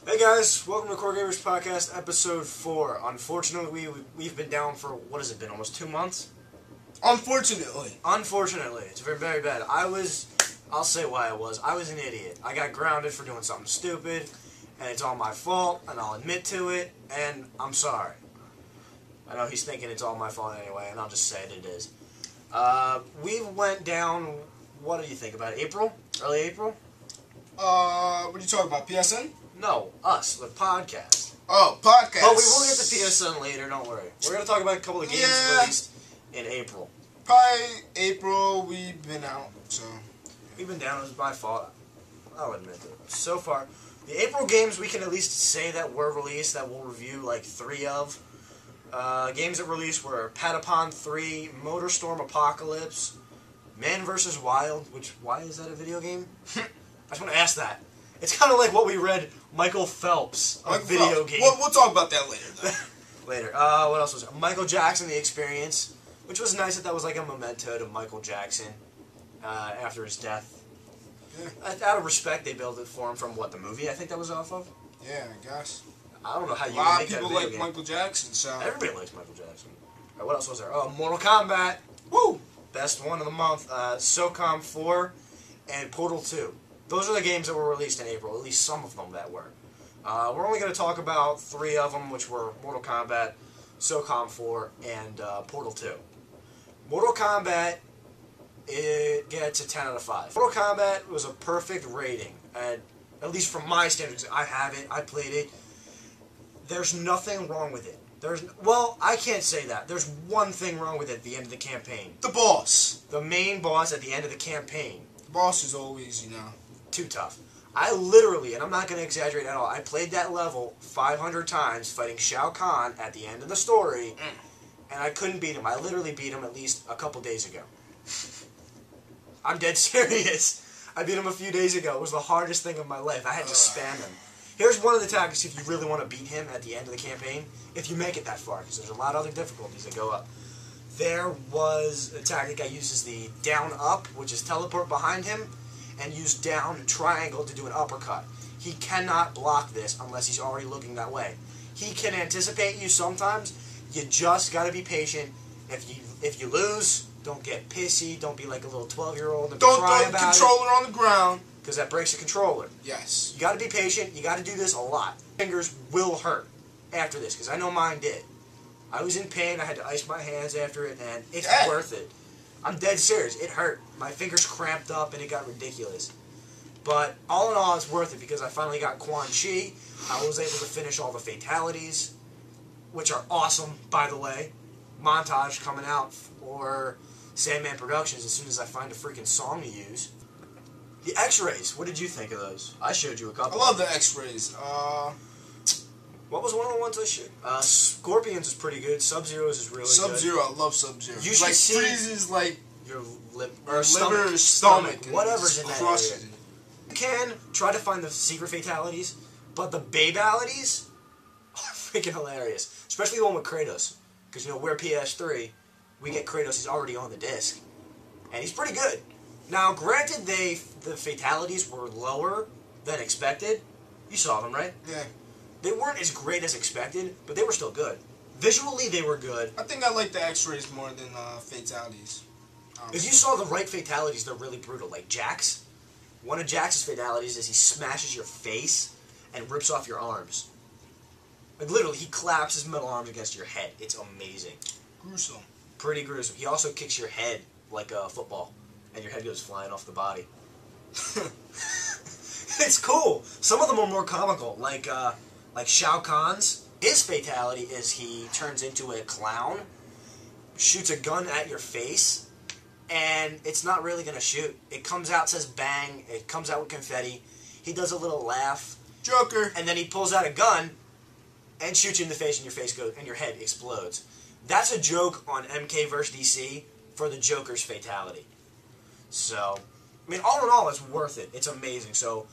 Hey guys, welcome to Core Gamers Podcast, episode 4. Unfortunately, we've been down for, what has it been, almost 2 months? Unfortunately, it's very, very bad. I'll say why I was an idiot. I got grounded for doing something stupid, and it's all my fault, and I'll admit to it, and I'm sorry. I know he's thinking it's all my fault anyway, and I'll just say it is. We went down, what do you think about it? April? Early April? What are you talking about, PSN? No, us, the podcast. Oh, podcast. But we will get to PSN later, don't worry. We're going to talk about a couple of games released in April. Probably April, we've been out, so. We've been down, it was my fault. I'll admit it. So far, the April games we can at least say that were released, that we'll review like 3 of. Games that released were Patapon 3, Motorstorm Apocalypse, Man vs. Wild, which, why is that a video game? I just want to ask that. It's kind of like what we read Michael Phelps, a video game. We'll talk about that later, though. Later. What else was there? Michael Jackson, The Experience, which was nice that was like a memento to Michael Jackson after his death. Yeah. Out of respect, they built it for him from, what, the movie I think that was off of? Yeah, I guess. I don't know how you would make that. A lot of video people like game. Michael Jackson, so. Everybody likes Michael Jackson. Right, what else was there? Oh, Mortal Kombat. Woo! Best one of the month. SOCOM 4 and Portal 2. Those are the games that were released in April, at least some of them that were. We're only going to talk about 3 of them, which were Mortal Kombat, SOCOM 4, and Portal 2. Mortal Kombat, it gets a 10 out of 5. Mortal Kombat was a perfect rating, at least from my standards. I have it, I played it. There's nothing wrong with it. Well, I can't say that. There's one thing wrong with it at the end of the campaign. The boss. The main boss at the end of the campaign. The boss is always, too tough. I literally, and I'm not going to exaggerate at all, I played that level 500 times fighting Shao Kahn at the end of the story, and I couldn't beat him. I literally beat him at least a couple days ago. I'm dead serious. I beat him a few days ago. It was the hardest thing of my life. I had to spam him. Here's one of the tactics if you really want to beat him at the end of the campaign, if you make it that far, because there's a lot of other difficulties that go up. There was a tactic I used is the down-up, which is teleport behind him, and use down triangle to do an uppercut. He cannot block this unless he's already looking that way. He can anticipate you sometimes. You just got to be patient. If you lose, don't get pissy. Don't be like a little 12-year-old and don't cry throw the about controller on the ground. Because that breaks the controller. Yes. You got to be patient. You got to do this a lot. Fingers will hurt after this, because I know mine did. I was in pain. I had to ice my hands after it, and it's worth it. I'm dead serious. It hurt. My fingers cramped up, and it got ridiculous. But all in all, it's worth it because I finally got Quan Chi. I was able to finish all the fatalities, which are awesome, by the way. Montage coming out for Sandman Productions as soon as I find a freaking song to use. The X-rays. What did you think of those? I showed you a couple. I love the X-rays. What was one of the ones I showed? Scorpions is pretty good. Sub-Zero's is really good. Sub-Zero, I love Sub-Zero. You should see freezes like your liver, stomach, whatever's in that area. You can try to find the secret fatalities, but the babalities are freaking hilarious. Especially the one with Kratos. Because, we're PS3. We get Kratos, he's already on the disc. And he's pretty good. Now, granted, the fatalities were lower than expected. You saw them, right? Yeah. They weren't as great as expected, but they were still good. Visually, they were good. I think I like the X-rays more than fatalities. If you saw the right fatalities, they're really brutal. Like Jax. One of Jax's fatalities is he smashes your face and rips off your arms. Like, literally, he claps his metal arms against your head. It's amazing. Gruesome. Pretty gruesome. He also kicks your head like a football, and your head goes flying off the body. It's cool. Some of them are more comical, like Shao Kahn's. His fatality is he turns into a clown, shoots a gun at your face, and it's not really going to shoot. It comes out, says bang, it comes out with confetti. He does a little laugh. Joker. And then he pulls out a gun and shoots you in the face, and your face goes, and your head explodes. That's a joke on MK vs. DC for the Joker's fatality. So, I mean, all in all, it's worth it. It's amazing. So,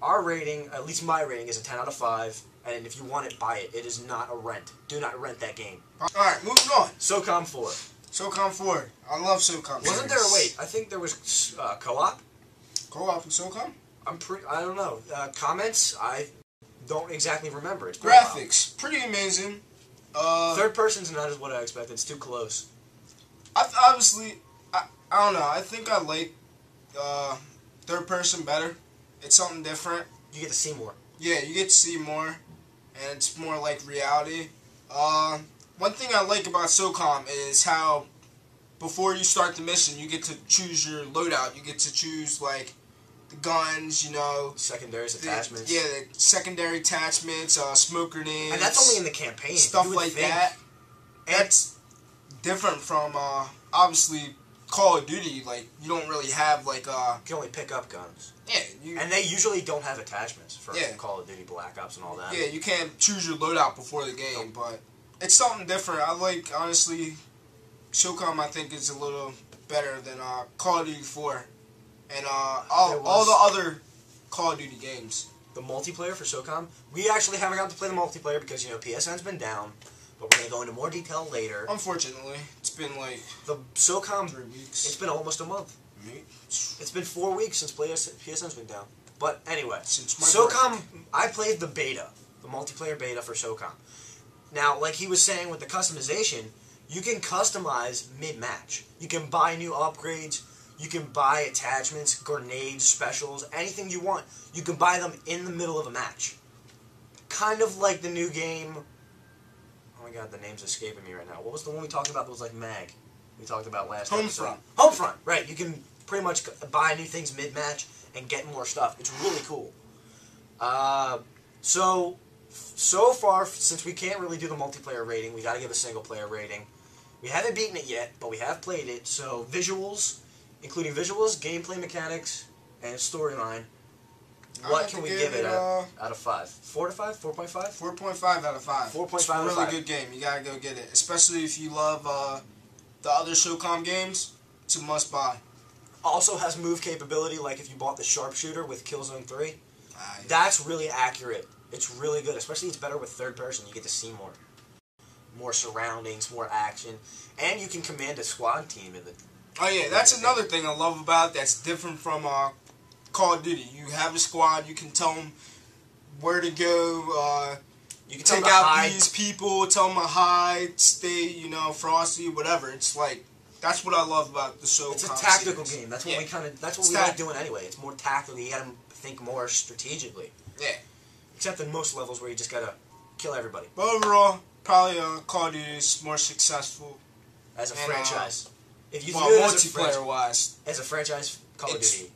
our rating, at least my rating, is a 10 out of 5. And if you want it, buy it. It is not a rent. Do not rent that game. Alright, moving on. SOCOM 4. SOCOM 4. I love SOCOM. Wasn't there, wait, I think there was co-op? Co-op in SOCOM? I don't know. Comments? I don't exactly remember. It's been a while. Graphics, pretty amazing. Third person's not as what I expected. It's too close. Obviously, I don't know. I think I like third person better. It's something different. You get to see more. Yeah, you get to see more, and it's more like reality. One thing I like about SOCOM is how before you start the mission, you get to choose your loadout. You get to choose like the guns, secondaries, attachments. Yeah, the secondary attachments, smoke grenades. And that's only in the campaign. Stuff like that. That's different from obviously Call of Duty. Like you don't really have like you can only pick up guns. Yeah, and they usually don't have attachments for Yeah. Call of Duty Black Ops and all that. Yeah, you can't choose your loadout before the game, but it's something different. I like, honestly, SOCOM I think is a little better than Call of Duty 4 and all the other Call of Duty games. The multiplayer for SOCOM, we actually haven't got to play the multiplayer because PSN's been down, but we're gonna go into more detail later. Unfortunately, it's been like the SOCOM 3 weeks. It's been almost a month. It's been 4 weeks since PSN's been down. But anyway, SOCOM, I played the beta, the multiplayer beta for SOCOM. Now, like he was saying with the customization, you can customize mid-match. You can buy new upgrades. You can buy attachments, grenades, specials, anything you want. You can buy them in the middle of a match. Kind of like the new game. Oh my god, the name's escaping me right now. What was the one we talked about that was like MAG? We talked about last episode. Homefront, right. You can pretty much buy new things mid-match and get more stuff. It's really cool. So far, since we can't really do the multiplayer rating, we got to give a single-player rating. We haven't beaten it yet, but we have played it. So visuals, including visuals, gameplay mechanics, and storyline. What can we give it out of 5? 4 to 5? 4.5? 4.5 out of 5. 4.5 It's a really good game. You gotta go get it. Especially if you love the other SOCOM games. It's a must-buy. Also has move capability, like if you bought the Sharpshooter with Killzone 3. Yeah. That's really accurate. It's really good. Especially it's better with third person. You get to see more. More surroundings, more action. And you can command a squad team in the... Oh yeah, that's another thing I love about it that's different from Call of Duty. You have a squad, you can tell them where to go, you can take out these people, tell them to hide, stay, frosty, whatever. It's like, that's what I love about the SOCOM. It's a tactical game. That's what we like doing anyway. It's more tactical. You gotta think more strategically. Yeah. Except in most levels where you just gotta kill everybody. But overall, probably Call of Duty is more successful. As a franchise. If you multiplayer-wise. As a franchise, Call of Duty.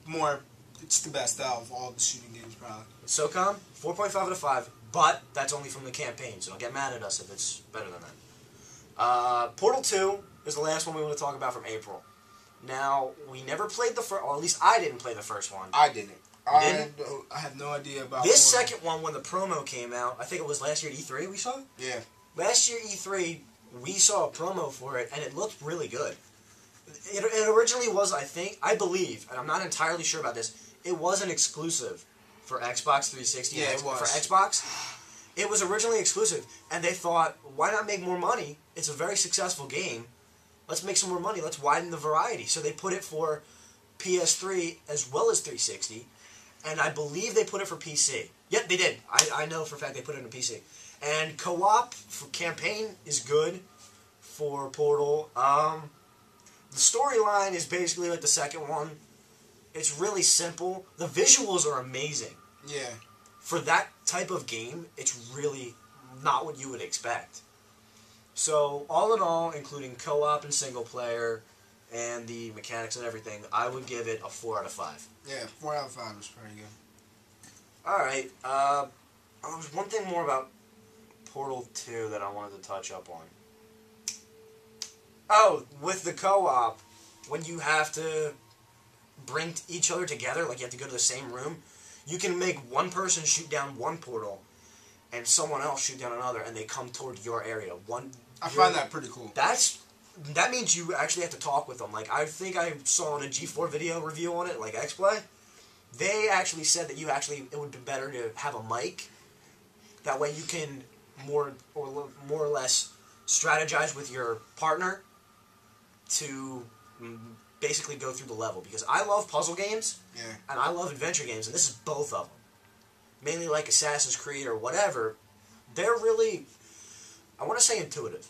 It's the best out of all the shooting games, probably. SOCOM, 4.5 out of 5, but that's only from the campaign, so don't get mad at us if it's better than that. Portal 2 is the last one we want to talk about from April. Now, we never played the first, or at least I didn't play the first one. I didn't. I have no idea about this second one. When the promo came out, I think it was last year at E3 we saw it? Yeah. Last year E3, we saw a promo for it, and it looked really good. It originally was, I believe, and I'm not entirely sure about this, it was an exclusive for Xbox 360. Yeah, it was. For Xbox. It was originally exclusive, and they thought, why not make more money? It's a very successful game. Let's make some more money. Let's widen the variety. So they put it for PS3 as well as 360, and I believe they put it for PC. Yep, they did. I know for a fact they put it on PC. And co-op for campaign is good for Portal. The storyline is basically like the second one. It's really simple. The visuals are amazing. Yeah. For that type of game, it's really not what you would expect. So, all in all, including co-op and single player, and the mechanics and everything, I would give it a 4 out of 5. Yeah, 4 out of 5 was pretty good. Alright, there's one thing more about Portal 2 that I wanted to touch up on. Oh, with the co-op, when you have to bring each other together, like you have to go to the same room, you can make one person shoot down one portal and someone else shoot down another, and they come toward your area. I find that pretty cool. That means you actually have to talk with them. Like, I think I saw in a G4 video review on it, like XPlay, they actually said that it would be better to have a mic. That way you can more or less strategize with your partner to basically go through the level because I love puzzle games and I love adventure games, and this is both of them. Mainly like Assassin's Creed or whatever. They're really, I want to say intuitive.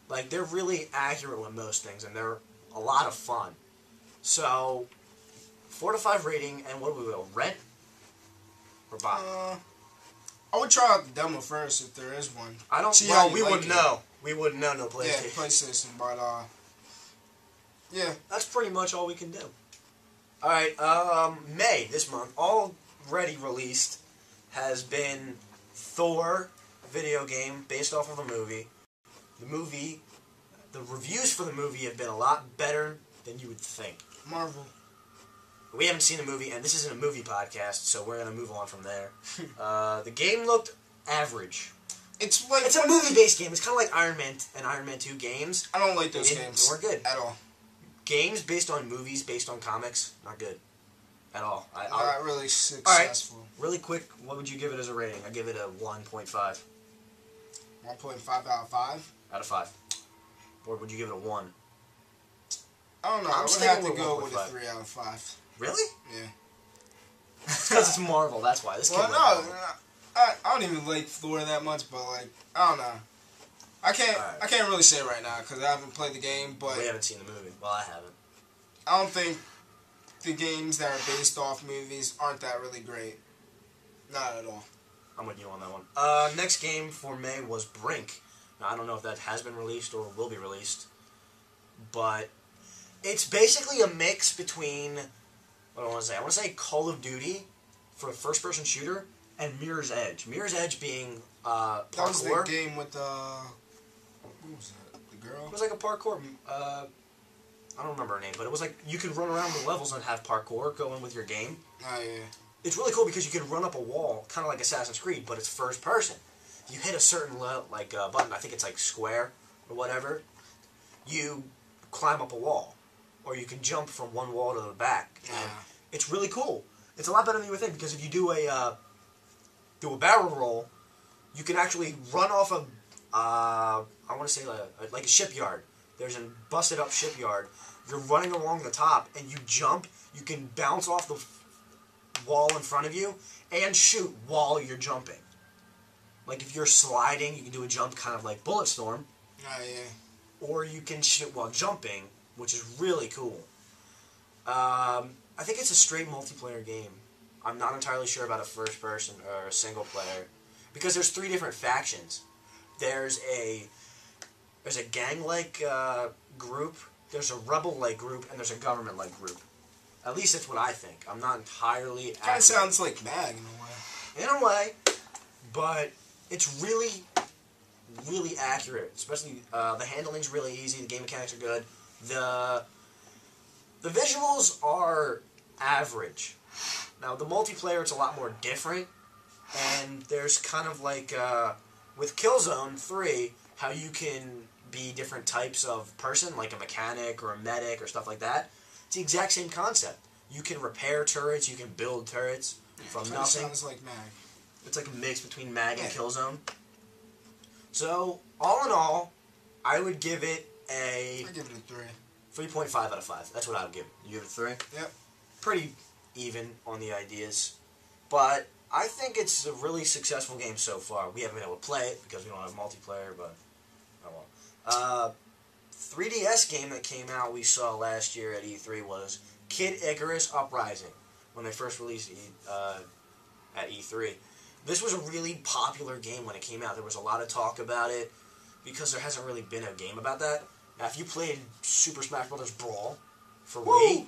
Like, they're really accurate with most things, and they're a lot of fun. So, 4 to 5 rating, and what do we go? Rent? Or buy? I would try out the demo first if there is one. I don't see how we wouldn't know. We wouldn't know no PlayStation. Yeah, PlayStation, but yeah. That's pretty much all we can do. Alright, May, this month, already released, has been Thor video game based off of a movie. The reviews for the movie have been a lot better than you would think. Marvel. We haven't seen the movie, and this isn't a movie podcast, so we're going to move on from there. The game looked average. It's a movie-based game. It's kind of like Iron Man and Iron Man 2 games. I don't like those games. They weren't good. At all. Games based on movies, based on comics, not good. At all. Not really successful. All right, really quick, what would you give it as a rating? I give it a 1.5. 1.5 out of 5? Out of 5. Or would you give it a 1? I don't know. I would have to go with a 3 out of 5. Really? Yeah. It's because it's Marvel, that's why. This I don't even like Thor that much, but, like, I don't know. I can't really say right now because I haven't played the game, but... We haven't seen the movie. Well, I haven't. I don't think the games that are based off movies aren't that really great. Not at all. I'm with you on that one. Next game for May was Brink. Now, I don't know if that has been released or will be released, but it's basically a mix between, what do I want to say? I want to say Call of Duty for a first-person shooter and Mirror's Edge. Mirror's Edge being parkour. That was the game with what was that? The girl? It was like a parkour. I don't remember her name, but it was like you could run around the levels and have parkour going with your game. Oh, yeah. It's really cool because you can run up a wall, kind of like Assassin's Creed, but it's first person. You hit a certain button, I think it's like square or whatever, you climb up a wall. Or you can jump from one wall to the back. And it's really cool. It's a lot better than you would think because if you do a barrel roll, you can actually run off a, I want to say like a shipyard. There's a busted up shipyard. You're running along the top and you jump. You can bounce off the wall in front of you and shoot while you're jumping. Like if you're sliding, you can do a jump kind of like Bulletstorm. Oh, yeah. Or you can shoot while jumping, which is really cool. I think it's a straight multiplayer game. I'm not entirely sure about a first person or a single player. Because there's 3 different factions. There's a gang-like group, there's a rebel-like group, and there's a government-like group. At least that's what I think. I'm not entirely... Kind of sounds like MAG in a way. In a way, but it's really, really accurate. Especially, the handling's really easy, the game mechanics are good. The visuals are average. Now, the multiplayer, it's a lot more different, and there's kind of like, with Killzone 3, how you can be different types of person, like a mechanic or a medic or stuff like that. It's the exact same concept. You can repair turrets, you can build turrets from nothing. Sounds like MAG. It's like a mix between MAG and Killzone. So, all in all, I would give it a... I'd give it a 3. 3.5 out of 5. That's what I would give it. You give it a 3? Yep. Pretty even on the ideas. But I think it's a really successful game so far. We haven't been able to play it because we don't have multiplayer, but oh well. 3DS game that came out we saw last year at E3 was Kid Icarus Uprising when they first released at E3. This was a really popular game when it came out. There was a lot of talk about it because there hasn't really been a game about that. Now, if you played Super Smash Bros. Brawl for Wii,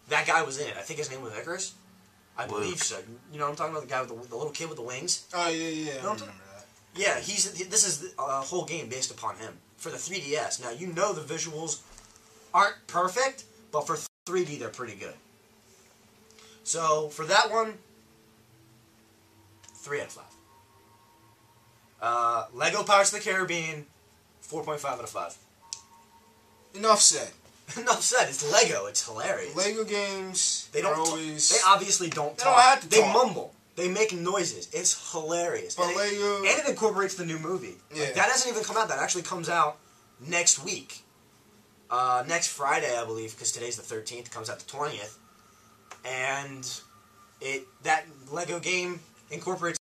that guy was in it. I think his name was Icarus. I believe so. You know what I'm talking about? The guy with the little kid with the wings? Oh, yeah. I remember that. Yeah, this is a whole game based upon him for the 3DS. Now, you know the visuals aren't perfect, but for 3D, they're pretty good. So, for that one, 3 out of 5. Lego Pirates of the Caribbean, 4.5 out of 5. Enough said. Enough said. It's Lego. It's hilarious. Lego games. They obviously don't talk. They don't have to talk. They mumble. They make noises. It's hilarious. But and Lego... it incorporates the new movie. Yeah. Like, that hasn't even come out. That actually comes out next week. next Friday, I believe, because today's the 13th, comes out the 20th, and that Lego game incorporates